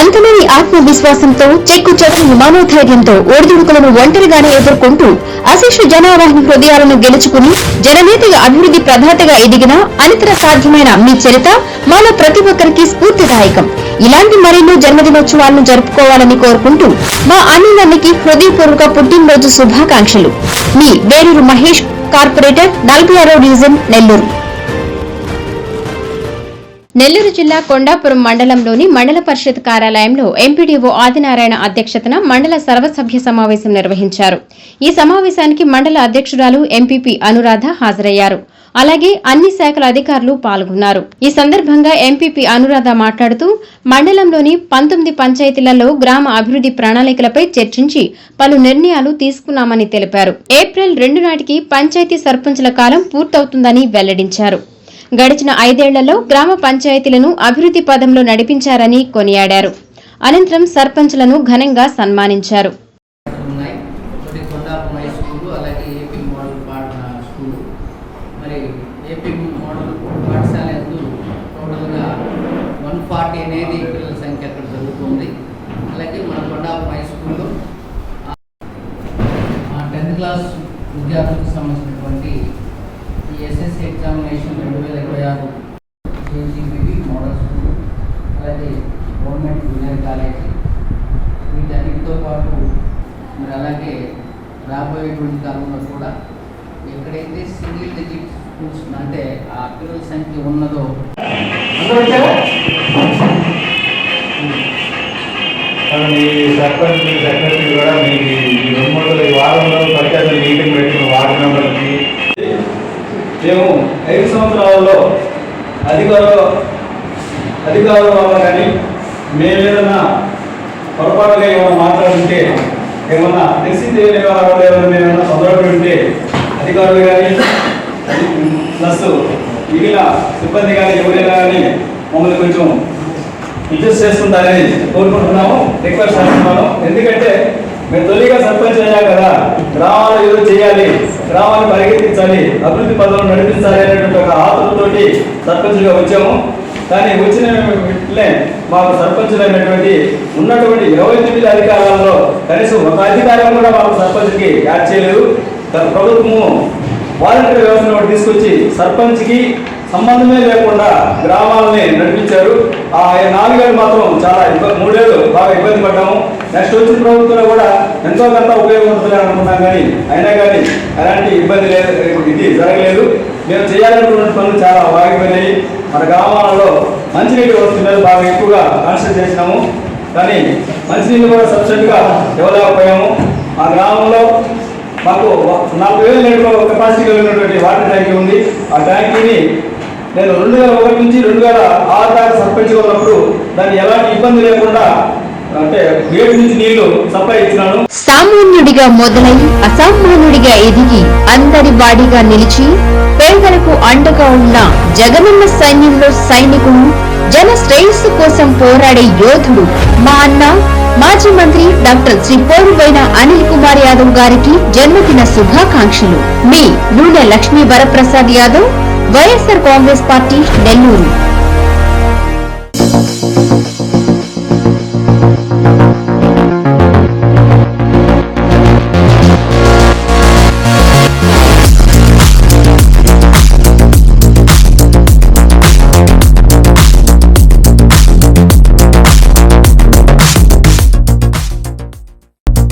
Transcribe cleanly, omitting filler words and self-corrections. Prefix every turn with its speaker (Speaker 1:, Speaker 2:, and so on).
Speaker 1: అంతలోని ఆత్మవిశ్వాసంతో చెక్కుచెదరని మనోధైర్యంతో ఒడిదుడుకులను ఒంటరిగానే ఎదుర్కొంటూ అశేష జనావాహిని హృదయాలను గెలుచుకుని జననేతగా అభివృద్ధి ప్రదాతగా ఎదిగిన అనితర సాధ్యమైన మీ చరిత్ర మాలో ప్రతి ఒక్కరికి స్ఫూర్తిదాయకం. ఇలాంటి మరెన్నో జన్మదినోత్సవాలను జరుపుకోవాలని కోరుకుంటూ మా అన్నిందరికి హృదయపూర్వక పుట్టినరోజు శుభాకాంక్షలు. మీ వేరూరు మహేష్, కార్పొరేటర్, 46వ డివిజన్, నెల్లూరు. నెల్లూరు జిల్లా కొండాపురం మండలంలోని మండల పరిషత్ కార్యాలయంలో ఎంపీడీఓ ఆదినారాయణ అధ్యక్షతన మండల సర్వసభ్య సమావేశం నిర్వహించారు. ఈ సమావేశానికి మండల అధ్యక్షురాలు ఎంపీపీ అనురాధ హాజరయ్యారు. అలాగే అన్ని శాఖల అధికారులు పాల్గొన్నారు. ఈ సందర్భంగా ఎంపీపీ అనురాధ మాట్లాడుతూ మండలంలోని 19 పంచాయతీలలో గ్రామ అభివృద్ధి ప్రణాళికలపై చర్చించి పలు నిర్ణయాలు తీసుకున్నామని తెలిపారు. ఏప్రిల్ 2 నాటికి పంచాయతీ సర్పంచుల కాలం పూర్తవుతుందని వెల్లడించారు. గడిచిన 5 ఏళ్లలో గ్రామ పంచాయతీలను అభివృద్ధి పదంలో నడిపించారని కొనియాడారు. అనంతరం సర్పంచులను ఘనంగా సన్మానించారు.
Speaker 2: విద్యార్థులకు సంబంధించినటువంటి ఈ ఎస్ఎస్సి ఎగ్జామినేషన్ 2026 జేజీబీవి మోడల్ స్కూల్, అలాగే గవర్నమెంట్ జూనియర్ కాలేజీ, వీటన్నిటితో పాటు మరి అలాగే రాబోయేటువంటి కాలంలో కూడా ఎక్కడైతే సింగిల్ డిజిట్ స్కూల్స్ అంటే ఆ పిల్లల సంఖ్య ఉన్నదో
Speaker 3: మీ సర్పంచ్ సెక్రటరీ కూడా మీకు ఈ 2-3 వారంలో పంచాయతీ మీటింగ్ పెట్టిన వార్డు మెంబర్కి మేము 5 సంవత్సరాలలో అధికారుల వల్ల కానీ మేము ఏదైనా పొరపాటుగా ఏమైనా మాట్లాడుతుంటే ఏమన్నా తెలిసి తెలియని వ్యవహారాలు ఏమైనా మేమేమైనా తొందరపడి ఉంటే అధికారులు కానీ ప్లస్ మిగిలిన సిబ్బంది కానీ ఎవరైనా కానీ మమ్మల్ని కొంచెం అడ్జస్ట్ చేసుకుంటారని కోరుకుంటున్నాము, రిక్వెస్ట్ చేస్తున్నాను. ఎందుకంటే మేము తొలిగా సర్పంచ్ అయ్యాం కదా, గ్రామాలు ఏదో చేయాలి, గ్రామాన్ని పరిగెత్తించాలి, అభివృద్ధి పనులను నడిపించాలి అనేటువంటి ఒక ఆతృతతోటి సర్పంచ్గా వచ్చాము. కానీ వచ్చిన వెంటనే మాకు సర్పంచులు అయినటువంటి ఉన్నటువంటి 29 అధికారాలలో కనీసం ఒక అధికారం కూడా మాకు సర్పంచ్కి యాడ్ చేయలేదు. ప్రభుత్వము వాలంటీర్ వ్యవస్థను తీసుకొచ్చి సర్పంచ్కి సంబంధమే లేకుండా గ్రామాలని నడిపించారు. ఆ 4 ఏళ్ళు మాత్రం చాలా 3 ఏళ్ళు బాగా ఇబ్బంది పడ్డాము. నెక్స్ట్ వచ్చిన ప్రభుత్వంలో కూడా ఎంతో కొంత ఉపయోగపడుతుందని అనుకున్నాం, కానీ అయినా కానీ అలాంటి ఇబ్బంది లేదు, ఇది జరగలేదు. మేము చేయాలనుకున్న పనులు చాలా బాగిపోయినాయి. మన గ్రామాలలో మంచినీటి వసతి మీద బాగా ఎక్కువగా కాన్సన్ట్రేట్ చేసినాము, కానీ మంచినీళ్ళు కూడా సబ్సిడీగా ఇవ్వలేకపోయాము. మా గ్రామంలో మాకు 40,000 లీటర్ల కెపాసిటీ కలిగినటువంటి వాటర్ ట్యాంకీ ఉంది. ఆ ట్యాంకీని నేను 2001 నుంచి 2006 దాకా సర్పంచ్గా ఉన్నప్పుడు దాన్ని ఎలాంటి ఇబ్బంది లేకుండా అంటే గేట్ నుంచి నీళ్లు సప్లై ఇచ్చినాను.
Speaker 1: సామాన్యుడిగా మొదలై అసామాన్యుడిగా ఎదిగి అందరి వాడిగా నిలిచి పేదలకు అండగా ఉన్న జగనన్న సైన్యంలో సైనికుడు, జన శ్రేయస్సు కోసం పోరాడే యోధుడు మా అన్న మాజీ మంత్రి డాక్టర్ శ్రీ పోరుబోయిన అనిల్ కుమార్ యాదవ్ గారికి జన్మదిన శుభాకాంక్షలు. మీ నూనె లక్ష్మీ వరప్రసాద్ యాదవ్, వైఎస్ఆర్ కాంగ్రెస్ పార్టీ, నెల్లూరు.